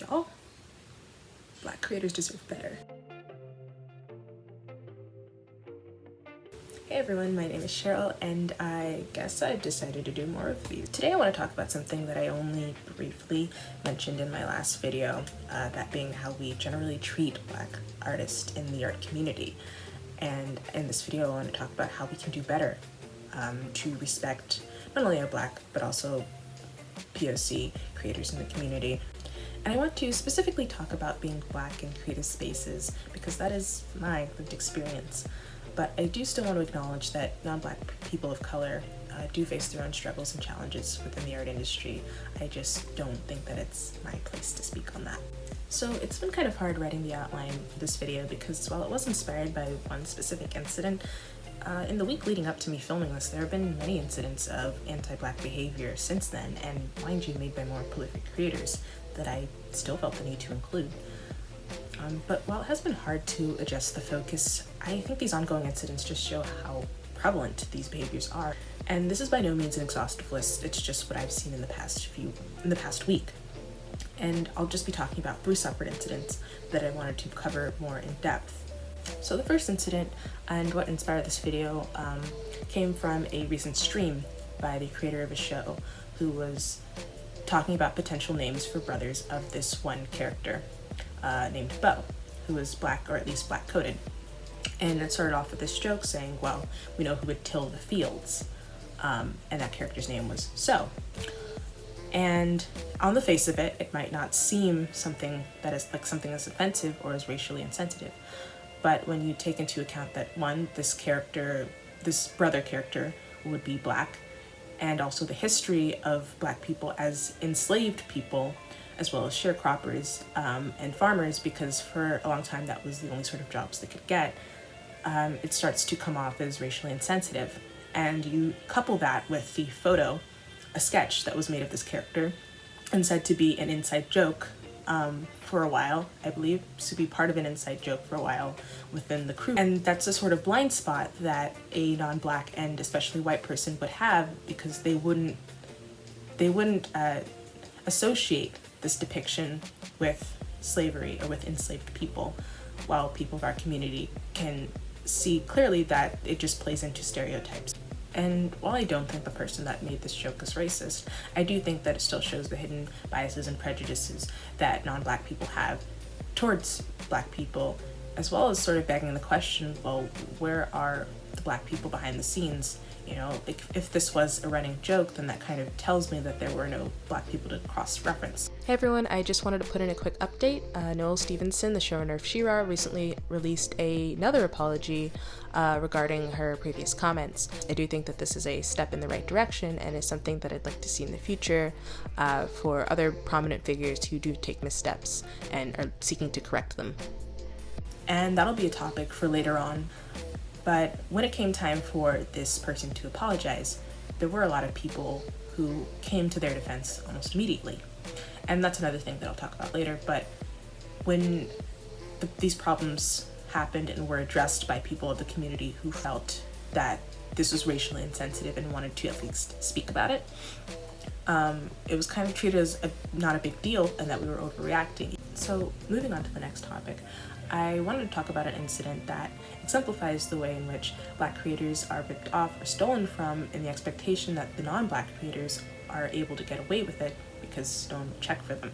Y'all, Black creators deserve better. Hey everyone, my name is Cheryl, and I guess I've decided to do more of these. Today I want to talk about something that I only briefly mentioned in my last video, that being how we generally treat Black artists in the art community. And in this video I want to talk about how we can do better to respect not only our Black, but also POC creators in the community. And I want to specifically talk about being Black in creative spaces because that is my lived experience. But I do still want to acknowledge that non-Black people of color do face their own struggles and challenges within the art industry. I just don't think that it's my place to speak on that. So it's been kind of hard writing the outline for this video because while it was inspired by one specific incident, in the week leading up to me filming this, there have been many incidents of anti-Black behavior since then, and mind you, made by more prolific creators that I still felt the need to include. But while it has been hard to adjust the focus, I think these ongoing incidents just show how prevalent these behaviors are. And this is by no means an exhaustive list, it's just what I've seen in the past week. And I'll just be talking about 3 separate incidents that I wanted to cover more in depth. So the first incident, and what inspired this video, came from a recent stream by the creator of a show who was talking about potential names for brothers of this one character named Bo, who was Black, or at least Black coded. And it started off with this joke saying, well, we know who would till the fields, and that character's name was So. And on the face of it, it might not seem something that is like something that's offensive or is racially insensitive. But when you take into account that one, this brother character would be Black, and also the history of Black people as enslaved people, as well as sharecroppers and farmers, because for a long time that was the only sort of jobs they could get, it starts to come off as racially insensitive. And you couple that with the photo, a sketch that was made of this character and said to be an inside joke for a while, I believe, to be part of an inside joke for a while within the crew. And that's a sort of blind spot that a non-Black and especially white person would have, because they wouldn't associate this depiction with slavery or with enslaved people, while people of our community can see clearly that it just plays into stereotypes. And while I don't think the person that made this joke is racist, I do think that it still shows the hidden biases and prejudices that non-Black people have towards Black people, as well as sort of begging the question, well, where are the Black people behind the scenes? You know, if this was a running joke, then that kind of tells me that there were no Black people to cross-reference. Hey everyone, I just wanted to put in a quick update. Noelle Stevenson, the showrunner of She-Ra, recently released another apology regarding her previous comments. I do think that this is a step in the right direction and is something that I'd like to see in the future for other prominent figures who do take missteps and are seeking to correct them. And that'll be a topic for later on. But when it came time for this person to apologize, there were a lot of people who came to their defense almost immediately. And that's another thing that I'll talk about later. But when these problems happened and were addressed by people of the community who felt that this was racially insensitive and wanted to at least speak about it, it was kind of treated as not a big deal and that we were overreacting. So moving on to the next topic, I wanted to talk about an incident that exemplifies the way in which Black creators are ripped off or stolen from, in the expectation that the non-Black creators are able to get away with it because no one will check for them.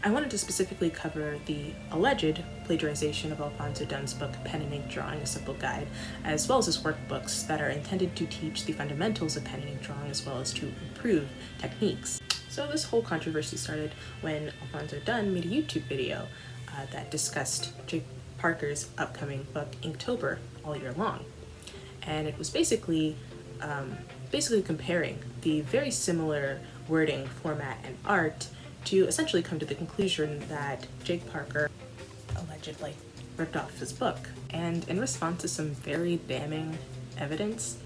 I wanted to specifically cover the alleged plagiarization of Alfonso Dunn's book Pen and Ink Drawing: A Simple Guide, as well as his workbooks that are intended to teach the fundamentals of pen and ink drawing as well as to improve techniques. So this whole controversy started when Alfonso Dunn made a YouTube video that discussed Jake Parker's upcoming book Inktober all year long. And it was basically comparing the very similar wording, format, and art to essentially come to the conclusion that Jake Parker allegedly ripped off his book. And in response to some very damning evidence,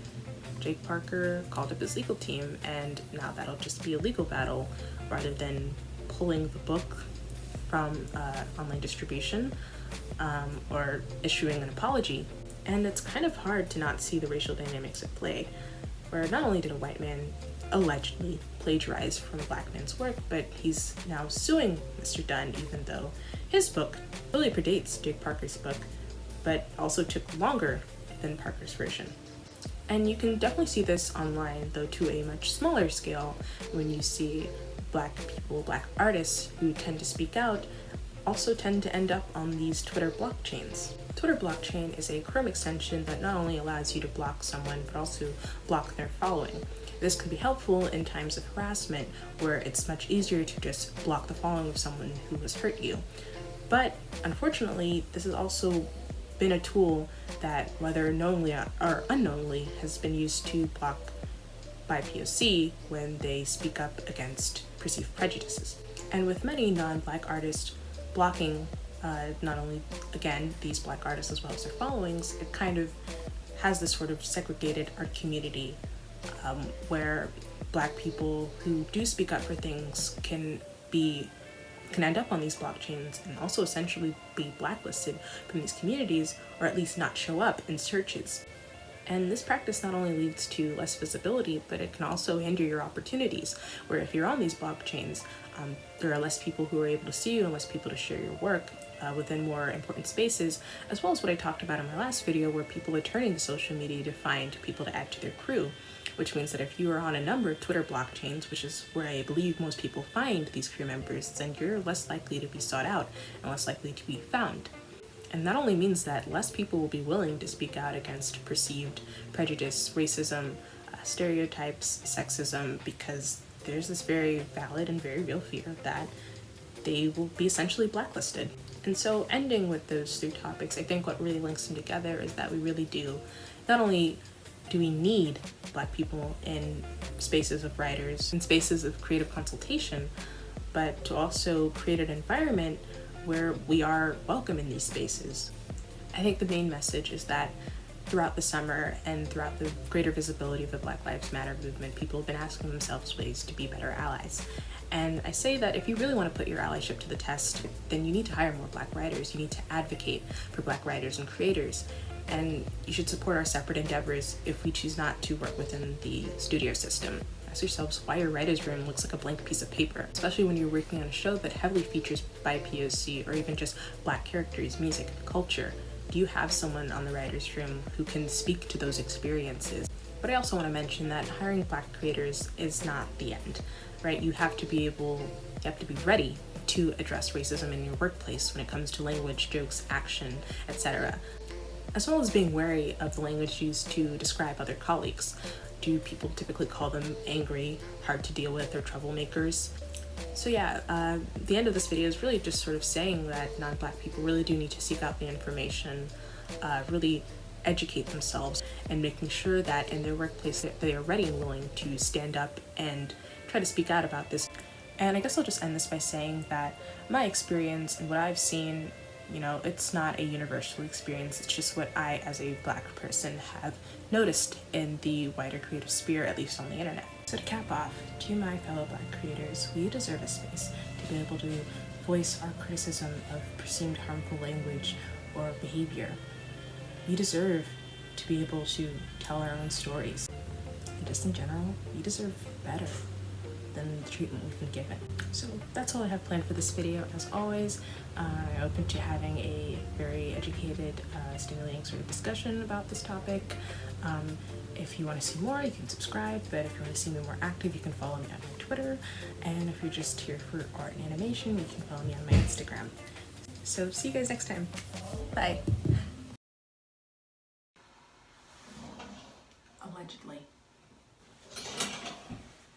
Jake Parker called up his legal team, and now that'll just be a legal battle rather than pulling the book from online distribution or issuing an apology. And it's kind of hard to not see the racial dynamics at play. where not only did a white man allegedly plagiarize from a black man's work, but he's now suing Mr. Dunn, even though his book really predates Jake Parker's book, but also took longer than Parker's version. And you can definitely see this online, though to a much smaller scale, when you see black people, black artists who tend to speak out also tend to end up on these Twitter blockchains. Twitter blockchain is a Chrome extension that not only allows you to block someone, but also block their following. This could be helpful in times of harassment, where it's much easier to just block the following of someone who has hurt you. But unfortunately, this has also been a tool that, whether knowingly or unknowingly, has been used to block BIPOC when they speak up against perceived prejudices. And with many non-black artists blocking not only, again, these black artists as well as their followings, it kind of has this sort of segregated art community where black people who do speak up for things can end up on these blockchains and also essentially be blacklisted from these communities, or at least not show up in searches. And this practice not only leads to less visibility, but it can also hinder your opportunities, where if you're on these blockchains, there are less people who are able to see you and less people to share your work within more important spaces, as well as what I talked about in my last video, where people are turning to social media to find people to add to their crew, which means that if you are on a number of Twitter blockchains, which is where I believe most people find these crew members, then you're less likely to be sought out and less likely to be found. And that only means that less people will be willing to speak out against perceived prejudice, racism, stereotypes, sexism, because there's this very valid and very real fear that they will be essentially blacklisted. And so, ending with those three topics, I think what really links them together is that we really do, not only do we need black people in spaces of writers, in spaces of creative consultation, but to also create an environment where we are welcome in these spaces. I think the main message is that throughout the summer and throughout the greater visibility of the Black Lives Matter movement, people have been asking themselves ways to be better allies. And I say that if you really want to put your allyship to the test, then you need to hire more black writers. You need to advocate for black writers and creators. And you should support our separate endeavors if we choose not to work within the studio system. Ask yourselves why your writer's room looks like a blank piece of paper, especially when you're working on a show that heavily features BIPOC or even just black characters, music, culture. Do you have someone on the writer's room who can speak to those experiences? But I also want to mention that hiring black creators is not the end, right? You have to be ready to address racism in your workplace when it comes to language, jokes, action, etc., as well as being wary of the language used to describe other colleagues. Do people typically call them angry, hard to deal with, or troublemakers? So yeah, the end of this video is really just sort of saying that non-black people really do need to seek out the information, really educate themselves, and making sure that in their workplace that they are ready and willing to stand up and try to speak out about this. And I guess I'll just end this by saying that my experience and what I've seen, you know, it's not a universal experience. It's just what I, as a black person, have noticed in the wider creative sphere, at least on the internet. So to cap off, to my fellow black creators, we deserve a space to be able to voice our criticism of perceived harmful language or behavior. We deserve to be able to tell our own stories. And just in general, we deserve better than the treatment we've been given. So that's all I have planned for this video. As always, I'm open to having a very educated, stimulating sort of discussion about this topic. If you want to see more, you can subscribe, but if you want to see me more active, you can follow me on my Twitter, and if you're just here for art and animation, you can follow me on my Instagram. So see you guys next time. Bye. Allegedly.